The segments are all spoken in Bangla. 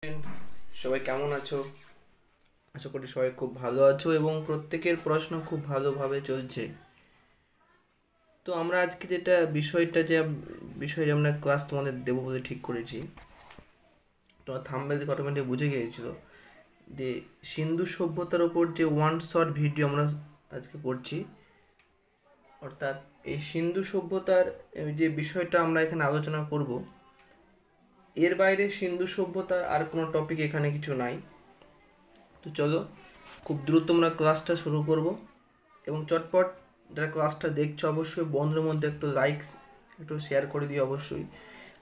ফ্রেন্ডস, সবাই কেমন আছো? আশা করি সবাই খুব ভালো আছো এবং প্রত্যেকের পড়াশোনা খুব ভালোভাবে চলছে। তো আমরা আজকে যেটা বিষয়ে আমরা ক্লাস তোমাদের দেবো বলে ঠিক করেছি। তোমার থাম্বনেল দেখে অটোমেটিক বুঝে গিয়েছিল যে সিন্ধু সভ্যতার ওপর যে ওয়ান শট ভিডিও আমরা আজকে করছি। অর্থাৎ এই সিন্ধু সভ্যতার যে বিষয়টা আমরা এখানে আলোচনা করব, এর বাইরে সিন্ধু সভ্যতার আর কোনো টপিক এখানে কিছু নাই। তো চলো খুব দ্রুত আমরা ক্লাসটা শুরু করব এবং চটপট যারা ক্লাসটা দেখছো অবশ্যই বন্ধুদের মধ্যে একটু লাইক একটু শেয়ার করে দিও অবশ্যই।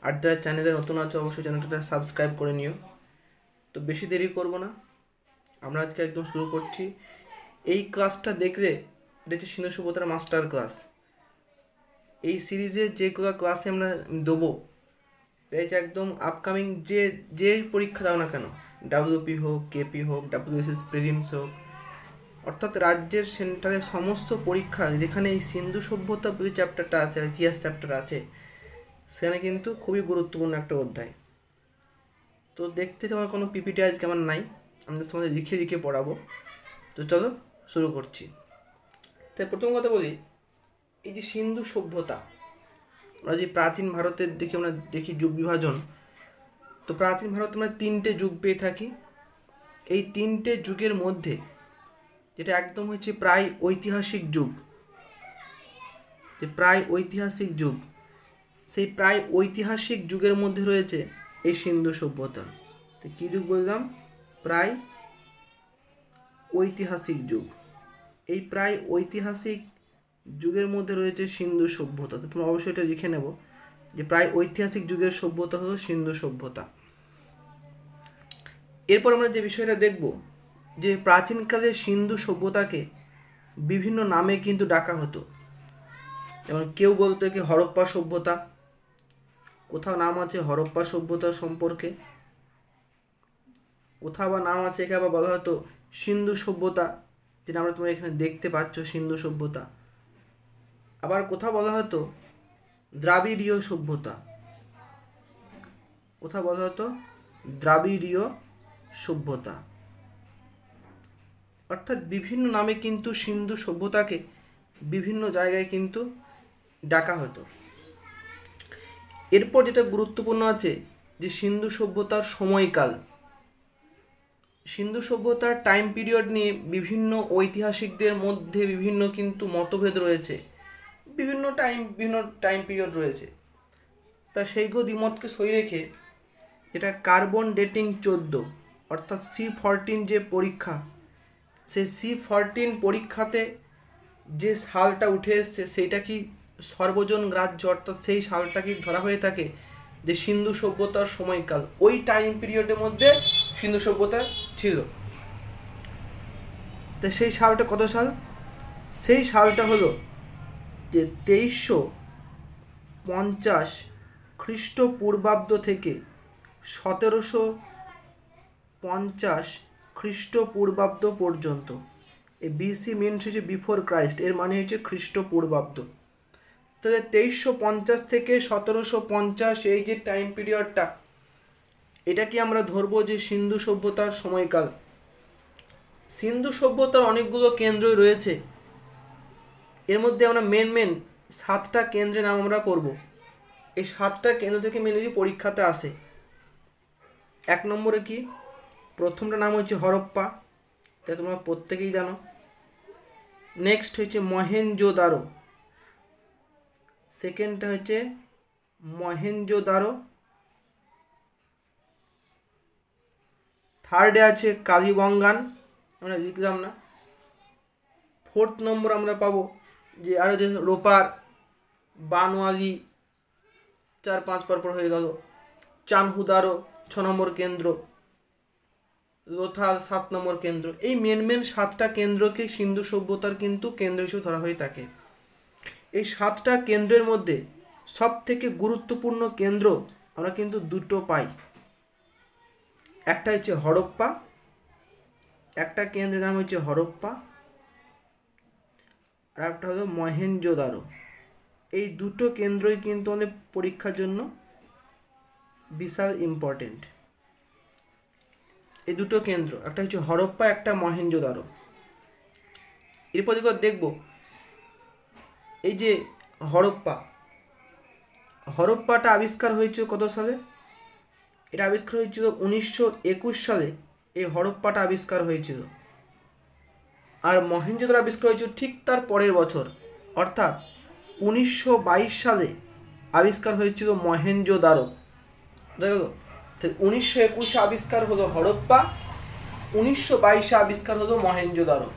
আর যারা চ্যানেলে নতুন আছো অবশ্যই চ্যানেলটা সাবস্ক্রাইব করে নিও। তো বেশি দেরি করব না, আমরা আজকে একদম শুরু করছি। এই ক্লাসটা দেখলে এটা হচ্ছে সিন্ধু সভ্যতার মাস্টার ক্লাস। এই সিরিজের যেগুলো ক্লাসে আমরা দেবো এটা হচ্ছে একদম আপকামিং যে পরীক্ষা দাও না কেন, ডাব্লিউপি হোক, কেপি হোক, ডাব্লিউএসএস প্রিলিমস হোক, অর্থাৎ রাজ্যের সেন্টারের সমস্ত পরীক্ষা যেখানে এই সিন্ধু সভ্যতা যে চ্যাপ্টারটা আছে, ইতিহাস চ্যাপ্টার আছে, সেখানে কিন্তু খুবই গুরুত্বপূর্ণ একটা অধ্যায়। তো দেখতে আমার কোনো পিপিটি আজকে আমার নাই, আমি তোমাদের লিখে লিখে পড়াবো। তো চলো শুরু করছি। তাই প্রথম কথা বলি, এই যে সিন্ধু সভ্যতা, আমরা যে প্রাচীন ভারতের আমরা দেখি যুগ বিভাজন। তো প্রাচীন ভারতে আমরা তিনটে যুগ পেয়ে থাকি। এই তিনটে যুগের মধ্যে যেটা একদম হচ্ছে প্রায় ঐতিহাসিক যুগ, সেই প্রায় ঐতিহাসিক যুগের মধ্যে রয়েছে এই সিন্ধু সভ্যতা। তো কী যুগ বললাম? প্রায় ঐতিহাসিক যুগ। এই প্রায় ঐতিহাসিক যুগের মধ্যে রয়েছে সিন্ধু সভ্যতা। তো তোমরা অবশ্যই এটা লিখে নেব যে প্রায় ঐতিহাসিক যুগের সভ্যতা হলো সিন্ধু সভ্যতা। এরপর আমরা যে বিষয়টা দেখব যে প্রাচীনকালে সিন্ধু সভ্যতাকে বিভিন্ন নামে কিন্তু ডাকা হতো। যেমন কেউ বলতো কি হরপ্পা সভ্যতা, কোথাও নাম আছে হরপ্পা সভ্যতা সম্পর্কে, কোথাও বা নাম আছে একে আবার বলা হতো সিন্ধু সভ্যতা, যেটা আমরা তোমরা এখানে দেখতে পাচ্ছ সিন্ধু সভ্যতা। আবার কোথাও বলা হতো দ্রাবিড়ীয় সভ্যতা, সভ্যতা। অর্থাৎ বিভিন্ন নামে কিন্তু সিন্ধু সভ্যতাকে বিভিন্ন জায়গায় কিন্তু ডাকা হতো। এরপর যেটা গুরুত্বপূর্ণ আছে যে সিন্ধু সভ্যতার সময়কাল। সিন্ধু সভ্যতার টাইম পিরিয়ড নিয়ে বিভিন্ন ঐতিহাসিকদের মধ্যে বিভিন্ন কিন্তু মতভেদ রয়েছে, বিভিন্ন টাইম পিরিয়ড রয়েছে। তা সেইগুলো দ্বিমতকে সই রেখে যেটা কার্বন ডেটিং 14 অর্থাৎ C14 যে পরীক্ষা, সেই C14 পরীক্ষাতে যে সালটা উঠে এসছে সেইটা কি সর্বজন গ্রাহ্য, অর্থাৎ সেই সালটা কি ধরা হয়ে থাকে যে সিন্ধু সভ্যতার সময়কাল, ওই টাইম পিরিয়ডের মধ্যে সিন্ধু সভ্যতা ছিল। তো সেই সালটা কত সাল? সেই সালটা হলো যে 2350 খ্রিস্টপূর্বাব্দ থেকে 1750 খ্রিস্টপূর্বাব্দ পর্যন্ত। এই বিসি মিনস হচ্ছে বিফোর ক্রাইস্ট, এর মানে হচ্ছে খ্রিস্টপূর্বাব্দ। তাহলে 2350 থেকে 1750 এই যে টাইম পিরিয়ডটা, এটা কি আমরা ধরবো যে সিন্ধু সভ্যতার সময়কাল। সিন্ধু সভ্যতার অনেকগুলো কেন্দ্রই রয়েছে, এর মধ্যে আমরা মেন 7টা কেন্দ্রের নাম আমরা পড়ব। এই 7টা কেন্দ্র থেকে মেনলি পরীক্ষাতে আসে। 1 নম্বরে কি? প্রথমটা নাম হচ্ছে হরপ্পা, এটা তোমরা প্রত্যেকেই জানো। নেক্সট হচ্ছে মহেঞ্জোদারো, সেকেন্ডটা হচ্ছে মহেঞ্জোদারো। থার্ডে আছে কালিবঙ্গান, আমরা লিখলাম না। 4th নম্বর আমরা পাবো যে আরও যে রোপার, বানওয়ালি, 4-5 পরপর হয়ে গেল। চানহুদারো 6 নম্বর কেন্দ্র, লোথাল 7 নম্বর কেন্দ্র। এই মেন 7টা কেন্দ্রকে সিন্ধু সভ্যতার কিন্তু কেন্দ্র হিসেবে ধরা হয়ে থাকে। এই 7টা কেন্দ্রের মধ্যে সব থেকে গুরুত্বপূর্ণ কেন্দ্র আমরা কিন্তু দুটো পাই। একটা হচ্ছে হরপ্পা, একটা কেন্দ্রের নাম হচ্ছে হরপ্পা, আর একটা হলো মহেঞ্জোদারো। এই দুটো কেন্দ্রই কিন্তু আমাদের পরীক্ষার জন্য বিশাল ইম্পর্টেন্ট। এই দুটো কেন্দ্র, একটা হচ্ছে হরপ্পা, একটা মহেঞ্জোদারো। এরপর দেখব এই যে হরপ্পাটা আবিষ্কার হয়েছিল কত সালে? এটা আবিষ্কার হয়েছিল 1921 সালে। এই হরপ্পাটা আবিষ্কার হয়েছিল। আর মহেঞ্জোদারো আবিষ্কার হয়েছিল ঠিক তার পরের বছর, অর্থাৎ 1922 সালে আবিষ্কার হয়েছিল মহেঞ্জোদারো। দেখো, 1921 আবিষ্কার হলো হরপ্পা, 1922 আবিষ্কার হলো মহেঞ্জোদারো।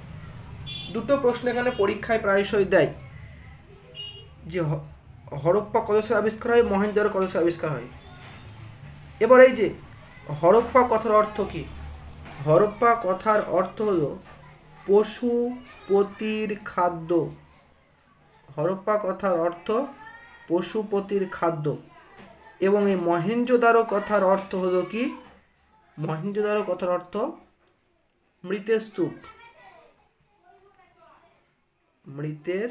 দুটো প্রশ্ন এখানে পরীক্ষায় প্রায়শই দেয় যে হরপ্পা কত সালে আবিষ্কার হয়, মহেঞ্জোদারো কত সালে আবিষ্কার হয়। এবার এই যে হরপ্পা কথার অর্থ কি? হরপ্পা কথার অর্থ হলো পশুপতির খাদ্য। হরপ্পা কথার অর্থ পশুপতির খাদ্য। এবং এই মহেঞ্জোদারো কথার অর্থ হলো কি? মহেঞ্জোদারো কথার অর্থ মৃতের স্তূপ। মৃতের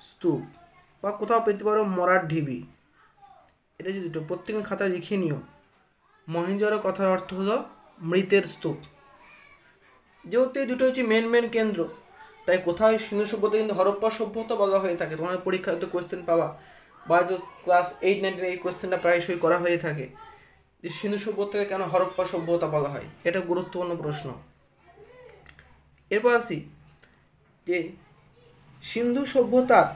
স্তূপ বা কোথাও পেতে পারো মরার ঢিবি। এটা যে দুটো প্রত্যেকের খাতায় লিখে নিও। মহেঞ্জোদারো কথার অর্থ হলো মৃতের স্তূপ। যেহেতু এই দুটো হচ্ছে মেন কেন্দ্র, তাই কোথাও সিন্ধু সভ্যতা কিন্তু হরপ্পা সভ্যতা বলা হয়ে থাকে। তোমাদের পরীক্ষায় তো কোয়েশ্চেন পাবা, বা হয়তো ক্লাস 8-9 এই কোয়েশ্চেনটা প্রায়শই করা হয়ে থাকে যে সিন্ধু সভ্যতাকে কেন হরপ্পা সভ্যতা বলা হয়। এটা গুরুত্বপূর্ণ প্রশ্ন। এরপর আসি যে সিন্ধু সভ্যতার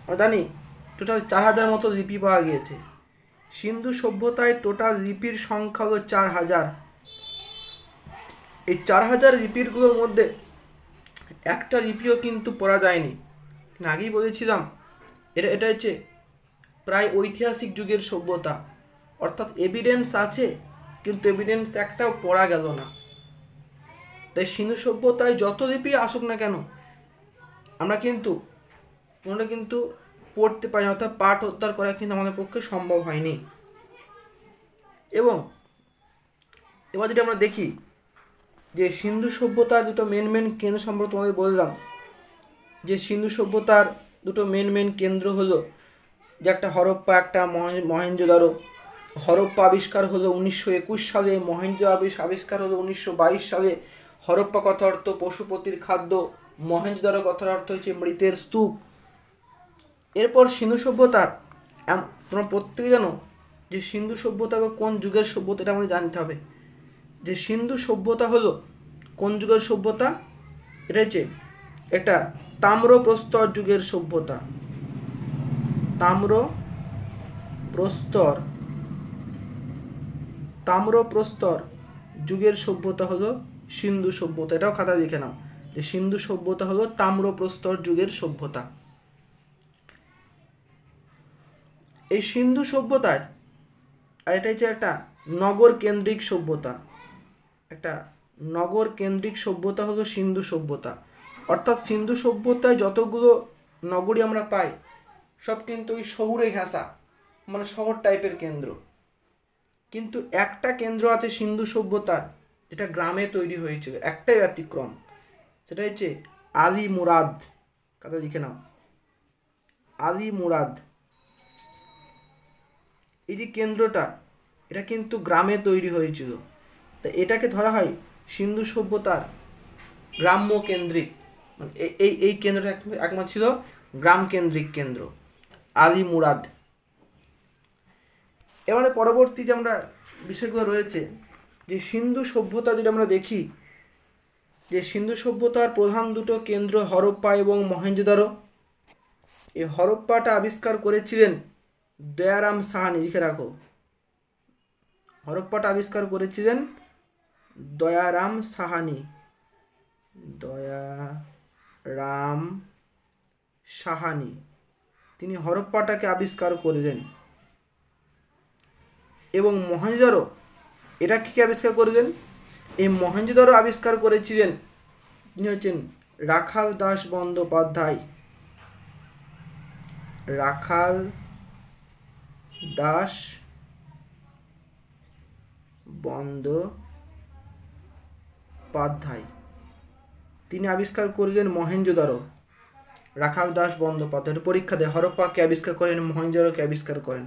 আমরা জানি টোটাল 4000 মতো লিপি পাওয়া গিয়েছে। সিন্ধু সভ্যতায় টোটাল লিপির সংখ্যা হলো 4000। এই 4000 লিপিরগুলোর মধ্যে একটা লিপিও কিন্তু পড়া যায়নি। আগেই বলেছিলাম এটা হচ্ছে প্রায় ঐতিহাসিক যুগের সভ্যতা, অর্থাৎ এভিডেন্স আছে কিন্তু এভিডেন্স একটাও পড়া গেল না। তাই সিন্ধু সভ্যতায় যত লিপি আসুক না কেন আমরা কিন্তু পড়তে পারি না, অর্থাৎ পাঠ উদ্ধার করা কিন্তু আমাদের পক্ষে সম্ভব হয়নি। এবং এবার যদি আমরা দেখি যে সিন্ধু সভ্যতার দুটো মেন কেন্দ্র সম্পর্কে তোমাদের বললাম যে সিন্ধু সভ্যতার দুটো মেন কেন্দ্র হলো যে একটা হরপ্পা, একটা মহেঞ্জোদারো। হরপ্পা আবিষ্কার হলো 1921 সালে, মহেঞ্জোদারো আবিষ্কার হলো 1922 সালে। হরপ্পা কথার অর্থ পশুপতির খাদ্য, মহেঞ্জোদারো কথার অর্থ হচ্ছে মৃতের স্তূপ। এরপর সিন্ধু সভ্যতার তোমরা প্রত্যেকে জানো যে সিন্ধু সভ্যতা বা কোন যুগের সভ্যতা, এটা আমাদের জানতে হবে। যে সিন্ধু সভ্যতা হলো কোন যুগের সভ্যতা? এটা হচ্ছে একটা তাম্রপ্রস্তর যুগের সভ্যতা। তাম্রপ্রস্তর যুগের সভ্যতা হলো সিন্ধু সভ্যতা। এটাও খাতা লিখে নাও যে সিন্ধু সভ্যতা হলো তাম্রপ্রস্তর যুগের সভ্যতা। এই সিন্ধু সভ্যতার আর এটা হচ্ছে একটা নগর কেন্দ্রিক সভ্যতা। একটা নগর কেন্দ্রিক সভ্যতা হলো সিন্ধু সভ্যতা। অর্থাৎ সিন্ধু সভ্যতায় যতগুলো নগরী আমরা পাই সব কিন্তু ওই শহুরে ঘেঁষা, মানে শহর টাইপের কেন্দ্র। কিন্তু একটা কেন্দ্র আছে সিন্ধু সভ্যতার যেটা গ্রামে তৈরি হয়েছিল, একটাই ব্যতিক্রম, সেটা হচ্ছে আলী মুরাদ। কথা লিখে নাও, আলী মুরাদ। এই যে কেন্দ্রটা এটা কিন্তু গ্রামে তৈরি হয়েছিল, তা এটাকে ধরা হয় সিন্ধু সভ্যতার গ্রাম্য কেন্দ্রিক, মানে এই কেন্দ্রটা একমাত্র ছিল গ্রাম কেন্দ্রিক কেন্দ্র, আলী মুরাদ। এবারে পরবর্তী যে আমরা বিষয়গুলো রয়েছে যে সিন্ধু সভ্যতা যদি আমরা দেখি যে সিন্ধু সভ্যতার প্রধান দুটো কেন্দ্র হরপ্পা এবং মহেঞ্জোদারো। এই হরপ্পাটা আবিষ্কার করেছিলেন দয়ারাম সাহানি, লিখে রাখো। হরপ্পাটা আবিষ্কার করেছিলেন দয়ারাম সাহানি। দয়ারাম সাহানি তিনি হরপ্পাটাকে আবিষ্কার করলেন। এবং মহেঞ্জোদারো এটা কি আবিষ্কার করলেন? এই মহেঞ্জোদারো আবিষ্কার করেছিলেন তিনি হচ্ছেন রাখাল দাস বন্দ্যোপাধ্যায়। রাখাল দাস বন্দ্যোপাধ্যায় তিনি আবিষ্কার করলেন মহেঞ্জোদারো। রাখাল দাস বন্দ্যোপাধ্যায় পরীক্ষা দেয় হরপ্পাকে আবিষ্কার করেন, মহেঞ্জোদারোকে আবিষ্কার করেন।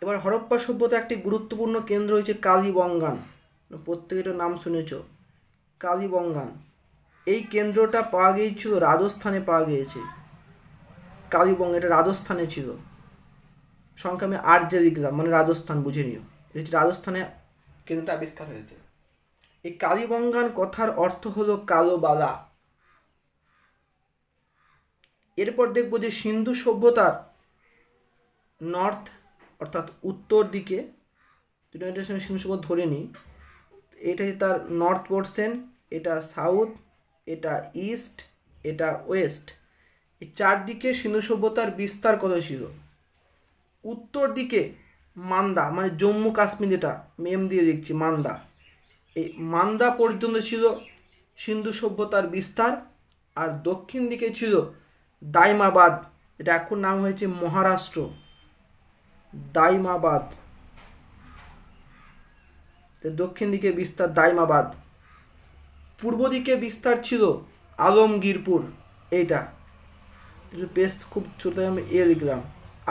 এবার হরপ্পা সভ্যতা একটি গুরুত্বপূর্ণ কেন্দ্র হয়েছে কালীবঙ্গান, প্রত্যেকটা নাম শুনেছ, কালীবঙ্গান। এই কেন্দ্রটা পাওয়া গিয়েছিল রাজস্থানে, পাওয়া গিয়েছে কালীবঙ্গ, এটা রাজস্থানে ছিল। সংখ্যা আমি আর্যে লিখলাম, মানে রাজস্থান বুঝে নিও, এটা হচ্ছে রাজস্থানে কেন্দ্রটা আবিষ্কার হয়েছে। এই কালীবঙ্গান কথার অর্থ হলো কালো বালা। এরপর দেখব যে সিন্ধু সভ্যতার নর্থ অর্থাৎ উত্তর দিকে, সিন্ধু সভ্যতা ধরে নিই, এটা তার নর্থ পোর্শন, এটা সাউথ, এটা ইস্ট, এটা ওয়েস্ট, এই চারদিকে সিন্ধু সভ্যতার বিস্তার কত ছিল। উত্তর দিকে মান্দা, মানে জম্মু কাশ্মীর, যেটা মেম দিয়ে দেখছি মান্দা, এই মান্দা পর্যন্ত ছিল সিন্ধু সভ্যতার বিস্তার। আর দক্ষিণ দিকে ছিল দাইমাবাদ, এটা এখন নাম হয়েছে মহারাষ্ট্র, দাইমাবাদ, দক্ষিণ দিকে বিস্তার দাইমাবাদ। পূর্ব দিকে বিস্তার ছিল আলমগীরপুর, এইটা বেশ খুব ছোট আমি লিখলাম,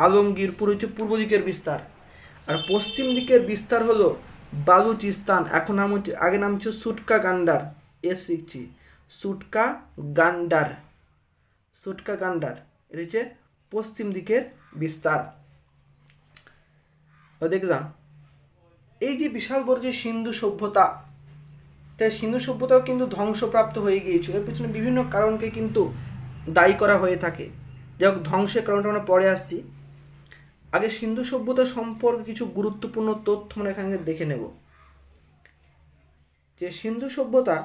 আলমগীরপুর হচ্ছে পূর্ব দিকের বিস্তার। আর পশ্চিম দিকের বিস্তার হলো বালুচিস্তান, এখন নাম হচ্ছে, আগে নাম ছিল সুটকা গান্ডার, লিখছি সুটকা গান্ডার, সুটকা গান্ডার, এটা হচ্ছে পশ্চিম দিকের বিস্তার। দেখলাম এই যে বিশাল বড় যে সিন্ধু সভ্যতা, তাই সিন্ধু সভ্যতাও কিন্তু ধ্বংসপ্রাপ্ত হয়ে গিয়েছিল। এর পিছনে বিভিন্ন কারণকে কিন্তু দায়ী করা হয়ে থাকে। যাই হোক, ধ্বংসের কারণটা আমরা পরে আসছি, আগে সিন্ধু সভ্যতা সম্পর্কে কিছু গুরুত্বপূর্ণ তথ্য আমরা এখানে দেখে নেব। যে সিন্ধু সভ্যতা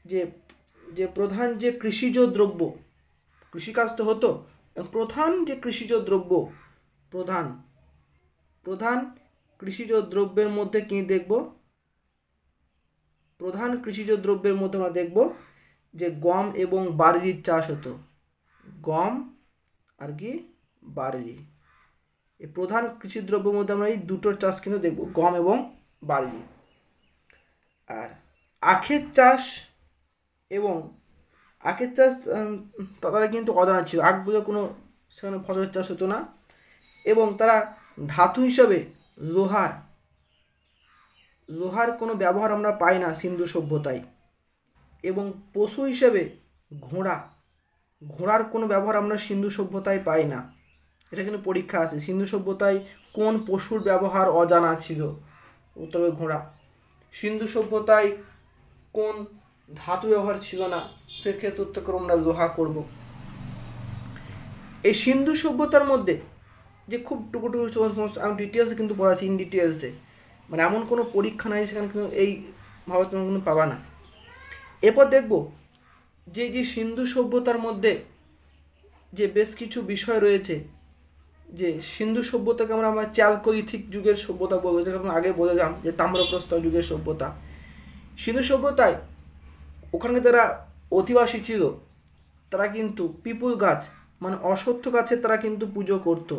যে যে প্রধান যে কৃষিজ দ্রব্য, কৃষিকাজ তো হতো, প্রধান যে কৃষিজ দ্রব্য, প্রধান প্রধান কৃষিজ দ্রব্যের মধ্যে কি দেখব, প্রধান কৃষিজ দ্রব্যের মধ্যে আমরা দেখব যে গম এবং বার্লির চাষ হতো, গম আর কি বার্লি, এই প্রধান কৃষি দ্রব্যের মধ্যে আমরা এই দুটোর চাষ কিন্তু দেখব, গম এবং বার্লি। আর আখের চাষ, এবং আখের চাষ তারা কিন্তু অজানা ছিল, আখ বলে কোনো সেখানে ফসলের চাষ হতো না। এবং তারা ধাতু হিসাবে লোহার কোনো ব্যবহার আমরা পাই না সিন্ধু সভ্যতায়। এবং পশু হিসেবে ঘোড়ার কোনো ব্যবহার আমরা সিন্ধু সভ্যতায় পাই না। এটা কিন্তু পরীক্ষা আছে, সিন্ধু সভ্যতায় কোন পশুর ব্যবহার অজানা ছিল, তবে ঘোড়া। সিন্ধু সভ্যতায় কোন ধাতু ব্যবহার ছিল না, সেক্ষেত্রে উত্তর করে আমরা লোহা করব। এই সিন্ধু সভ্যতার মধ্যে যে খুব টুকুটুকু আমি ডিটেলসে কিন্তু পড়াচ্ছি, ইন ডিটেলসে, মানে এমন কোনো পরীক্ষা নাই সেখানে কিন্তু এই ভাবে তুমি কিন্তু পাবা না। এরপর দেখব যে যে সিন্ধু সভ্যতার মধ্যে যে বেশ কিছু বিষয় রয়েছে, যে সিন্ধু সভ্যতাকে আমরা চ্যালকোলিথিক যুগের সভ্যতা বলবো, যেটা আমি আগে বলেছিলাম যে তাম্রপ্রস্তর যুগের সভ্যতা। সিন্ধু সভ্যতায় ওখানে যারা অধিবাসী ছিল তারা কিন্তু পিপুল গাছ, মানে অশ্বত্থ গাছের তারা কিন্তু পুজো করত,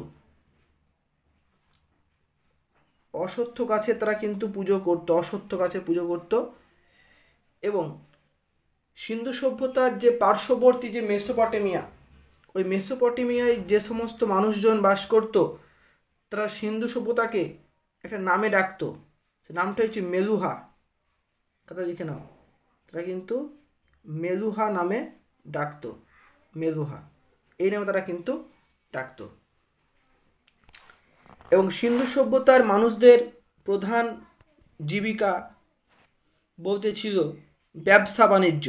অশ্বত্থ গাছের তারা কিন্তু পুজো করত, অশ্বত্থ গাছের পুজো করত। এবং সিন্ধু সভ্যতার যে পার্শ্ববর্তী যে মেসোপটেমিয়া, ওই মেসোপটেমিয়ায় যে সমস্ত মানুষজন বাস করত তারা সিন্ধু সভ্যতাকে একটা নামে ডাকতো, সে নামটা হচ্ছে মেলুহা, কথা লিখে নাও, তারা কিন্তু মেলুহা নামে ডাকতো, মেলুহা এই নামে তারা কিন্তু ডাকতো। এবং সিন্ধু সভ্যতার মানুষদের প্রধান জীবিকা বলতে ছিল ব্যবসা বাণিজ্য,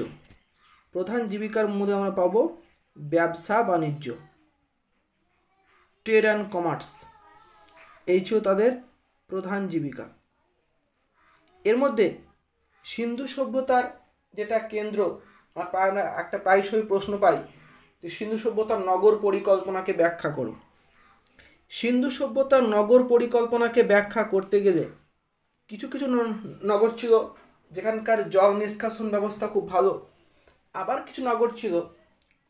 প্রধান জীবিকার মধ্যে আমরা পাবো ব্যবসা বাণিজ্য, ট্রেড অ্যান্ড কমার্স, এই ছিল তাদের প্রধান জীবিকা। এর মধ্যে সিন্ধু সভ্যতার যেটা কেন্দ্র, আমরা একটা প্রায়শই প্রশ্ন পাই যে সিন্ধু সভ্যতার নগর পরিকল্পনাকে ব্যাখ্যা করো। সিন্ধু সভ্যতার নগর পরিকল্পনাকে ব্যাখ্যা করতে গেলে কিছু কিছু নগর ছিল যেখানকার জল নিষ্কাশন ব্যবস্থা খুব ভালো, আবার কিছু নগর ছিল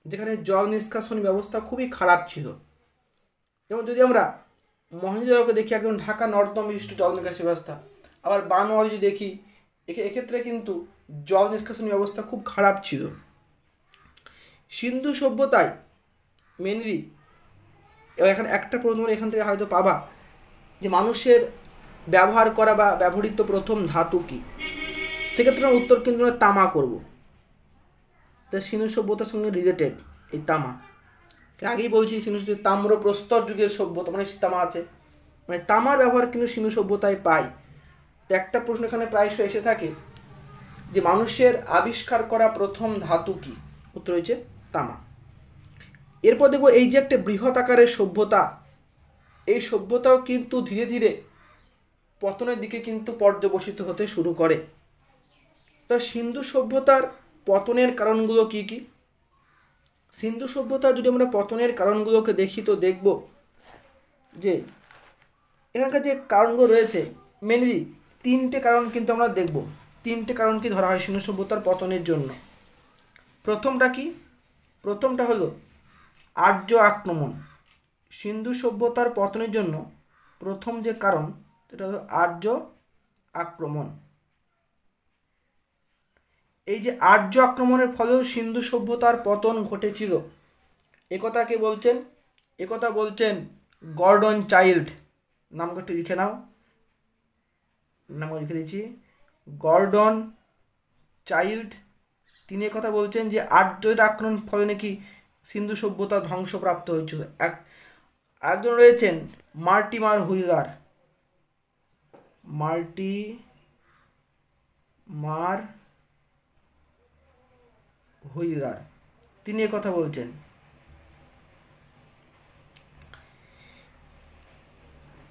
যেখানে জল নিষ্কাশন ব্যবস্থা খুবই খারাপ ছিল। যেমন যদি আমরা মহেঞ্জোদারোকে দেখি, একদম ঢাকা নর্দমা বিশিষ্ট জল নিকাশি ব্যবস্থা, আবার বানওয়াল যদি দেখি, এক্ষেত্রে কিন্তু জল নিষ্কাশন ব্যবস্থা খুব খারাপ ছিল। সিন্ধু সভ্যতায় মেনলি, এবার এখানে একটা প্রশ্ন এখান থেকে হয়তো পাবা যে মানুষের ব্যবহার করা বা ব্যবহৃত প্রথম ধাতু কি, সেক্ষেত্রে উত্তর কিন্তু আমরা তামা করব। তা সিন্ধু সভ্যতার সঙ্গে রিলেটেড এই তামা, আগেই বলছি সিন্ধু তাম্র প্রস্তর যুগের সভ্যতা, মানে তামা আছে, মানে তামার ব্যবহার কিন্তু সিন্ধু সভ্যতায় পাই। তো একটা প্রশ্ন এখানে প্রায়শই এসে থাকে যে মানুষের আবিষ্কার করা প্রথম ধাতু কি, উত্তর হয়েছে তামা। এরপর দেখব এই যে একটা বৃহৎ আকারের সভ্যতা, এই সভ্যতাও কিন্তু ধীরে ধীরে পতনের দিকে কিন্তু পর্যবসিত হতে শুরু করে। তা সিন্ধু সভ্যতার পতনের কারণগুলো কি কি? সিন্ধু সভ্যতার যদি আমরা পতনের কারণগুলোকে দেখি তো দেখব যে এখানকার যে কারণগুলো রয়েছে মেনলি 3টে কারণ কিন্তু আমরা দেখব। 3টে কারণ কি ধরা হয় সিন্ধু সভ্যতার পতনের জন্য। প্রথমটা কি? প্রথমটা হলো আর্য আক্রমণ। সিন্ধু সভ্যতার পতনের জন্য প্রথম যে কারণ সেটা হলো আর্য আক্রমণ। এই যে আর্য আক্রমণের ফলেও সিন্ধু সভ্যতার পতন ঘটেছিল, একথা কে বলছেন? একথা বলছেন গর্ডন চাইল্ড। নামটা একটু লিখে নাও, নাম লিখে দিচ্ছি, গর্ডন চাইল্ড। তিনি কথা বলছেন যে আর্যদের আক্রমণ ফলে নাকি সিন্ধু সভ্যতা ধ্বংসপ্রাপ্ত হয়েছিল। একজন রয়েছেন মার্টিমার হুইলার। মার্টিমার হুইলার তিনি কথা বলছেন।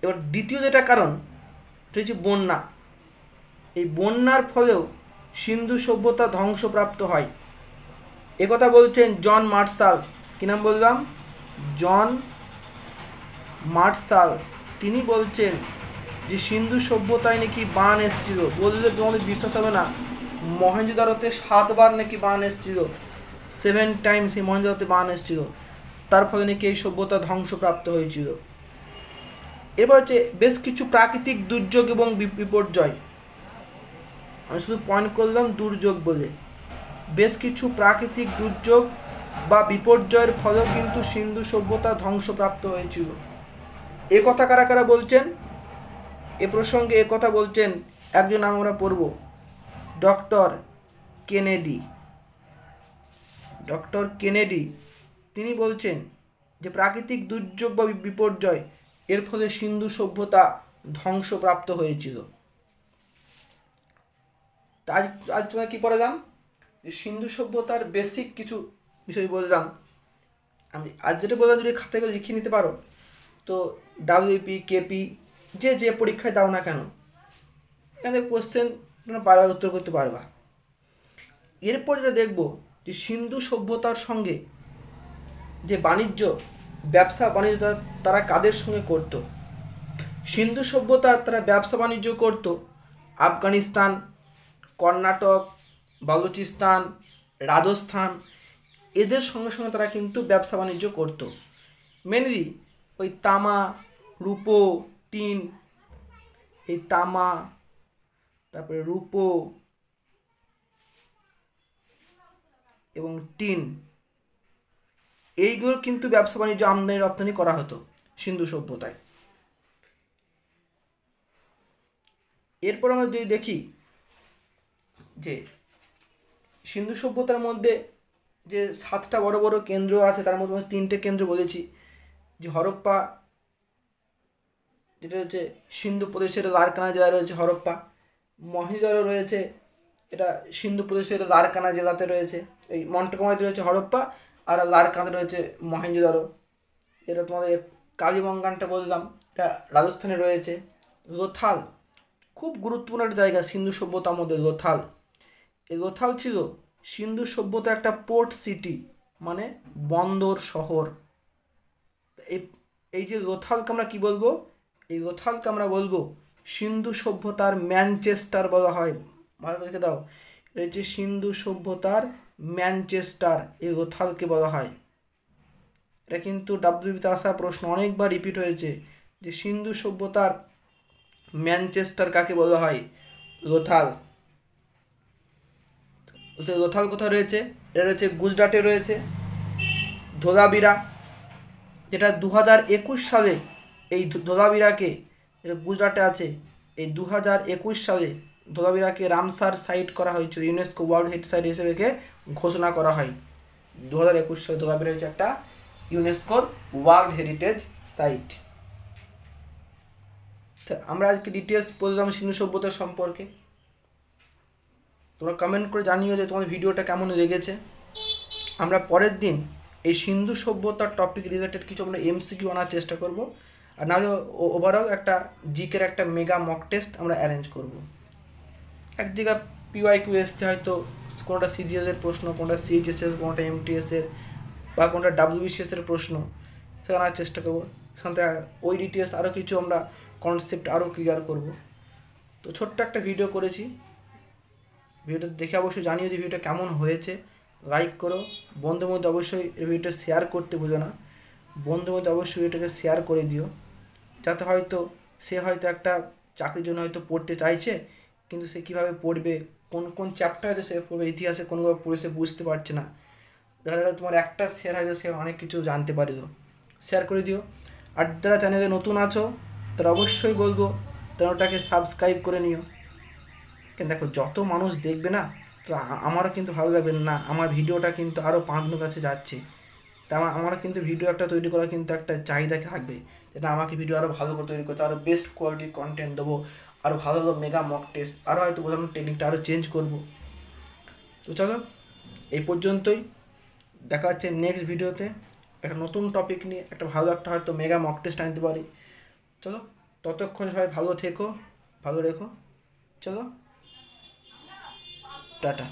এবার দ্বিতীয় যেটা কারণ সেটা হচ্ছে বন্যা। এই বন্যার ফলেও সিন্ধু সভ্যতা ধ্বংসপ্রাপ্ত হয়, একথা বলছেন জন মার্শাল। কি নাম বললাম? John Marshall. তিনি বলছেন যে সিন্ধু সভ্যতায় নাকি বান এসেছিল, বললে তোমাদের বিশ্বাস হবে না, মহেঞ্জোদারোতে 7বার নাকি বান এসেছিল, 7 টাইমস এই মহেঞ্জোদারোতে বান এসেছিল, তার ফলে নাকি এই সভ্যতা ধ্বংসপ্রাপ্ত হয়েছিল। এবার হচ্ছে বেশ কিছু প্রাকৃতিক দুর্যোগ এবং বিপর্যয়, আমি শুধু পয়েন্ট করলাম দুর্যোগ বলে। বেশ কিছু প্রাকৃতিক দুর্যোগ বা বিপর্যয়ের ফলেও কিন্তু সিন্ধু সভ্যতা ধ্বংসপ্রাপ্ত হয়েছিল। এ কথা কারা কারা বলছেন? এ প্রসঙ্গে এ কথা বলছেন একজন আমরা পড়ব, ডক্টর কেনেডি। ডক্টর কেনেডি তিনি বলছেন যে প্রাকৃতিক দুর্যোগ বা বিপর্যয় এর ফলে সিন্ধু সভ্যতা ধ্বংসপ্রাপ্ত হয়েছিল। আজ তোমরা কি পড়ালাম? যে সিন্ধু সভ্যতার বেসিক কিছু বিষয় বললাম। আমি আজ যেটা বললাম যদি খাতায় লিখে নিতে পারো তো ডাব্লিউপি কেপি যে পরীক্ষায় দাও না কেন এখানে কোশ্চেন তোমরা বারবার উত্তর করতে পারবা। এরপর যেটা দেখব যে সিন্ধু সভ্যতার সঙ্গে যে বাণিজ্য ব্যবসা বাণিজ্য তারা কাদের সঙ্গে করত? সিন্ধু সভ্যতার তারা ব্যবসা বাণিজ্য করত আফগানিস্তান, কর্ণাটক, বালুচিস্তান, রাজস্থান, এদের সঙ্গে সঙ্গে তারা কিন্তু ব্যবসা বাণিজ্য করত। মেনলি ওই তামা, রূপো, টিন, এই তামা, তারপরে রূপো এবং টিন, এইগুলোর কিন্তু ব্যবসা বাণিজ্য আমদানি রপ্তানি করা হতো সিন্ধু সভ্যতায়। এরপর আমরা যদি দেখি যে সিন্ধু সভ্যতার মধ্যে যে 7টা বড় বড় কেন্দ্র আছে তার মধ্যে 3টে কেন্দ্র বলেছি, যে হরপ্পা যেটা হচ্ছে সিন্ধু প্রদেশের লারকানা জেলায় রয়েছে হরপ্পা, মহেঞ্জোদারো রয়েছে এটা সিন্ধু প্রদেশের লারকানা জেলাতে রয়েছে, এই মন্টগোমারিতে রয়েছে হরপ্পা আর লারকানাতে রয়েছে মহেঞ্জোদারো। যেটা তোমাদের কালীবঙ্গানটা বললাম এটা রাজস্থানে রয়েছে। লোথাল খুব গুরুত্বপূর্ণ একটা জায়গা সিন্ধু সভ্যতার মধ্যে লোথাল। এই লোথাল ছিল সিন্ধু সভ্যতার একটা পোর্ট সিটি, মানে বন্দর শহর। এই যে লোথালকে আমরা কি বলবো? এই লোথালকে আমরা বলবো সিন্ধু সভ্যতার ম্যানচেস্টার বলা হয়। ভালো রেখে দাও, এটা হচ্ছে সিন্ধু সভ্যতার ম্যানচেস্টার, এই লোথালকে বলা হয়। এটা কিন্তু ডাব্লিউবিতে আসা প্রশ্ন অনেকবার রিপিট হয়েছে যে সিন্ধু সভ্যতার ম্যানচেস্টার কাকে বলা হয়? লোথাল। লোথাল কোথায় রয়েছে? এটা রয়েছে গুজরাটে রয়েছে। ধোলাবিরা, যেটা 2021 সালে এই ধোলাবিরাকে এটা গুজরাটে আছে। এই 2021 সালে ধোলাভিরাকে রামসার সাইট করা হয়েছিল, ইউনেস্কো ওয়ার্ল্ড হেরিটেজ সাইট হিসেবে ঘোষণা করা হয়। 2021 সালে ধোলাভিরা হচ্ছে একটা ইউনেস্কোর ওয়ার্ল্ড হেরিটেজ সাইট। আমরা আজকে ডিটেলস বললাম সিন্ধু সভ্যতা সম্পর্কে। তোমরা কমেন্ট করে জানিও যে তোমাদের ভিডিওটা কেমন লেগেছে। আমরা পরের দিন এই সিন্ধু সভ্যতার টপিক রিলেটেড কিছু আমরা এমসিকিউ আনার চেষ্টা করব, আর নাহলে ওভারঅল একটা জিকের একটা মেগা মক টেস্ট আমরা অ্যারেঞ্জ করব। এক জায়গায় পিওয়াইকিউ এসছে, হয়তো কোনোটা সিজিএলের প্রশ্ন, কোনোটা সিএইচএসের, কোনোটা এমটিএসের বা কোনোটা ডাব্লিউবিসিএসের প্রশ্ন, সেখানে আনার চেষ্টা করবো। সেখান থেকে ওই ডিটেলস আরও কিছু আমরা কনসেপ্ট আরও ক্লিয়ার করব। তো ছোট্ট একটা ভিডিও করেছি, ভিডিওটা দেখে অবশ্যই জানিও যে ভিডিওটা কেমন হয়েছে। লাইক করো, বন্ধুর মধ্যে অবশ্যই এই ভিডিওটা শেয়ার করতে ভুলো না। বন্ধুর মধ্যে অবশ্যই এটাকে শেয়ার করে দিও, যাতে হয়তো সে হয়তো একটা চাকরির জন্য হয়তো পড়তে চাইছে, কিন্তু সে কীভাবে পড়বে, কোন কোন চ্যাপ্টার হয়তো সে পড়বে, ইতিহাসে কোনোভাবে পড়ে সে বুঝতে পারছে না। দেখা যাবে তোমার একটা শেয়ার হয়তো সে অনেক কিছু জানতে পারিল। শেয়ার করে দিও। আর যারা চ্যানেলে নতুন আছো তারা অবশ্যই বলবো তারা ওটাকে সাবস্ক্রাইব করে নিও। কিন্তু দেখো, যত মানুষ দেখবে না, তো আমারও কিন্তু ভালো লাগবে না, আমার ভিডিওটা কিন্তু আরও 5 জনের কাছে যাচ্ছে। তা আমার কিন্তু ভিডিও একটা তৈরি করা কিন্তু একটা চাহিদা থাকবে, যেটা আমাকে ভিডিও আরও ভালো করে তৈরি করতে, আরও বেস্ট কোয়ালিটির কন্টেন্ট দেবো, আরও ভালো ভালো মেগা মক টেস্ট, আরও হয়তো বোঝানোর টেকনিকটা আরও চেঞ্জ করব। তো চলো, এই পর্যন্তই। দেখা হচ্ছে নেক্সট ভিডিওতে একটা নতুন টপিক নিয়ে, একটা ভালো একটা হয়তো মেগা মক টেস্ট আনতে পারি। চলো, ততক্ষণ সবাই ভালো থেকো, ভালো রেখো। চলো, টাটা।